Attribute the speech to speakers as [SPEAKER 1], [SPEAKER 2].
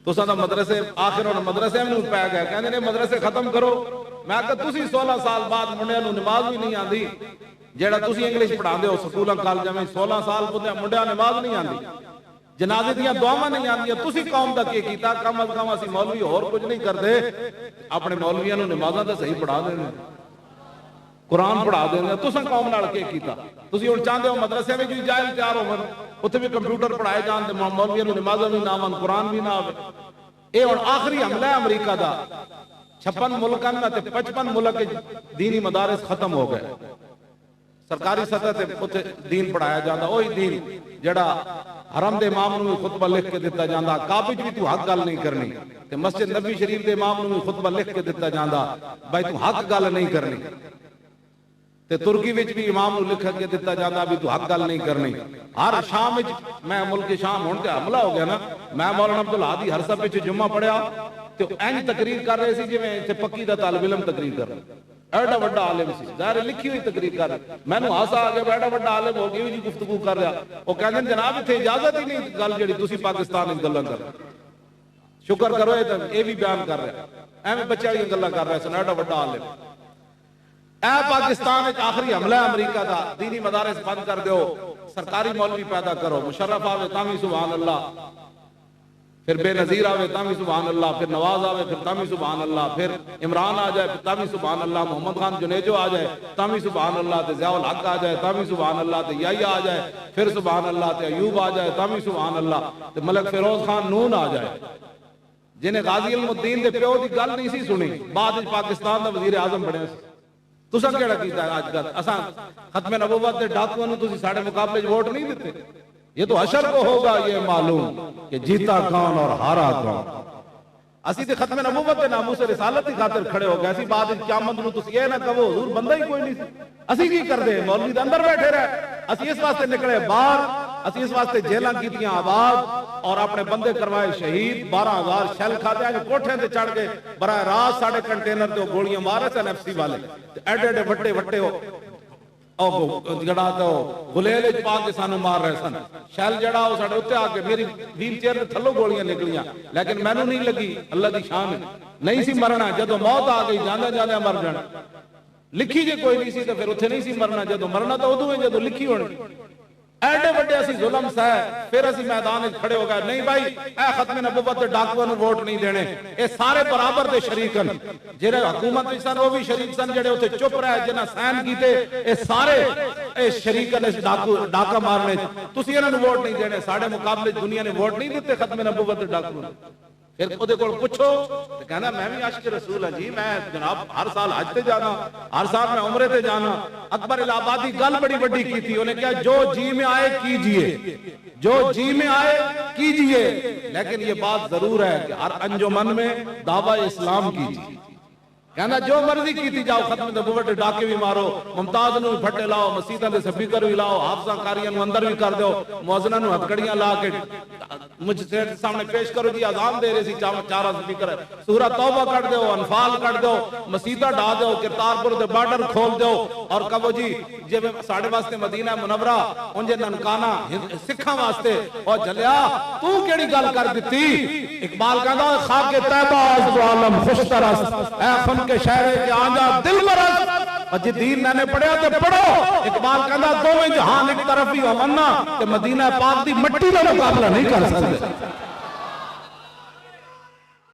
[SPEAKER 1] तुसां दा मदरसे आखिर और मदरसे में पै गए, कहंदे ने मदरसे खत्म करो। मैं कहा तुसी 16 साल बाद मुंडियां नूं नमाज भी नहीं आंदी, जेड़ा तुसी इंग्लिश पढ़ांदे हो स्कूलां कॉलेजां में 16 साल मुंडियां नमाज नहीं आंदी, जनाजे दियां दुआवां नहीं आंदियां। तुसी कौम दा की कीता? कम अज कम असीं मौलवी होर कुछ नहीं करदे, अपने मौलवियां नूं नमाज़ां तां सही पढ़ा देने, कुरान पढ़ा देने। तुसां कौम नाल की कीता? तुसी हुण चाहंदे हो मदरसे में भी जाहिल तैयार होवन, उत्थे भी कंप्यूटर पढ़ाए जाण ते मौलवियां नूं नमाज़ां भी ना आवन, कुरान भी ना आवे। ये हुण आखिरी हमला है अमरीका दा। 56 मुल्कां में ते 55 मुल्क दीनी मदारिस खत्म हो गए। सरकारी सतह ते उत्थे दीन पढ़ाया जाता, वही दीन जड़ा हरम दे इमाम नूं खुतबा लिख के दिता जाता, काबे च भी तू हक गल नहीं करनी, ते मस्जिद नबी शरीफ दे इमाम नूं खुतबा लिख के दिता जाता, भाई तू हक गल नहीं करनी। ते तुर्की विच भी इमाम नूं लिख के दिता जाता भी तू हक गल नहीं करनी। हर शाम विच मैं मुल्क शाम हुण ते हमला हो गया ना, मैं मौलाना अब्दुल हादी हरसब विच जुम्मा पढ़िया ते इंज तकरीर कर रहे सी जिवें इत्थे पक्की दा तालिब इल्म तकरीर कर रहा। एडा वड्डा आलिम सी, ज़ाहिर लिखी हुई तकरीर कर रहा। मैनू हासा आ गया, एडा वड्डा आलिम हो गया जी गुफ्तगू कर रहा। वो कहंदे जनाब इत्थे इजाजत ही नहीं गल जेहड़ी तुसीं पाकिस्तान विच गल्लां कर रहे। शुक्र करो ये भी बयान कर रहा, एवें बच्चे वाली गल्लां कर रहा सन, एडा वड्डा आलिम। ए पाकिस्तान आखिरी हमला अमरीका का, दीनी मदारिस बंद कर दो, सरकारी मौलवी पैदा करो, मुशर्रफ आवे तामी सुभान अल्लाह, फिर बेनजीर आवे तामी सुभान अल्लाह, फिर नवाज आवे फिर तामी सुभान अल्लाह, फिर इमरान आ जाए फिर तामी सुभान अल्लाह, मोहम्मद खान जुनेजो आ जाए तामी सुभान अल्लाह, ते ज़ियाउल हक आ जाए तामी सुभान अल्लाह, ते याहिया आ जाए फिर सुभान अल्लाह, ते अयूब आ जाए तामी सुभान अल्लाह, ते मलक फिरोज खान नून आ जाए, जिन्हें गाजी अल्मुद्दीन दे प्यो दी गल नहीं सी सुनी, बाद विच पाकिस्तान दा वजीर आजम बने। तुसां केड़ा कीता अजकल? असां खत्म नबूवत दे डाकुआं नूं तुसीं साडे मुकाबले च वोट नहीं दिते। ये तो हशर को होगा ये मालूम कि जीता कौन और हारा कौन। असी ते खत्म नबूवत दे नामूस रिसालत की खातिर खड़े हो गए। असी बाद विच क़यामत नूं तुसीं ये ना कहो हुजूर बंदा ही कोई नहीं सी, असी की करदे? मौलवी दे अंदर बैठे रहे। असी इस वास्ते निकले बाहर, असी इस वास्ते जेलां कीतियां आबाद और अपने बंदे करवाए शहीद। 12,000 शैल खाते कोठे ते चढ़ के बराह रात साढ़े कंटेनर ते गोलियां मारे सन एफसी वाले, एडे एडे वट्टे वट्टे जड़ा तो गुलेल पा के सानू मार रहे सन। शैल जड़ा साडे उत्ते आके मेरी व्हील चेयर ते थल्लों गोलियां निकलियां, लेकिन मैनू नहीं लगी। अल्लाह दी शान है, नहीं सी मरना। जदों मौत आ गई जांदे जांदे मर जाना। लिखी जे कोई नहीं सी तो फिर उत्थे नहीं सी मरना। जदों मरना तो उदों है जदों लिखी होनी। एडे वड्डे असी जुल्म सह, फिर असी मैदान में खड़े हो गए, नहीं भाई ए खत्म नबूवत दे डाकुआं नूं वोट नहीं देने। ये सारे बराबर दे शरीक हन, जेड़े हुकूमत विच सन वो भी शरीक सन, जेड़े उत्थे चुप रहे जिन्हां सहन कीते ये सारे ए शरीक हन इस डाका मारने। तुसीं इन्हां नूं वोट नहीं देने। साडे मुकाबले दुनिया ने वोट नहीं दिते खत्म नबूवत दे डाकुआं। फिर ओदे कोल पुछो ते कहना मैं भी आशिक रसूल हां जी, मैं जनाब हर साल हज ते जाना, हर साल मैं उमरे ते जाना। अकबर इलाहाबादी गल बड़ी बड़ी की थी, उन्हें कहा जो जी में आए कीजिए, जो जी में आए कीजिए, लेकिन ये बात जरूर है कि हर अंजुमन में दावा इस्लाम कीजिए। कहना जो मर्जी की जाओ, खत्म नबूवत डाके भी मारो, मुमताज नूं भी फटे लाओ, मसीतां दे स्पीकर भी लाओ, हाफजा कारियां नूं अंदर भी कर दो, मुअज्जिनां नूं हथकड़ियां ला के मुझसे सामने पेश करो जी अजान दे रहे सी, चार स्पीकर सूरह तौबा कट दो, अनफाल कट दो, मसीता ढा दो, करतारपुर दे बॉर्डर खोल दो और कहो जी जिवें साडे वास्ते मदीना मुनव्वरा उंजे ननकाना सिखां वास्ते और जलिया तू केड़ी गल कर दित्ती। इकबाल कहंदा खाके तैबा अज़ आलम खुश तरस, ऐ खुन के शहरे के आंजा दिल मरस। और जे दीन मैंने पढ़िया तो पढ़ो। इकबाल कहंदा दोवें जहान एक तरफ ही होवन ना ते मदीना पाक दी मट्टी दा मुकाबला नहीं कर सकदे।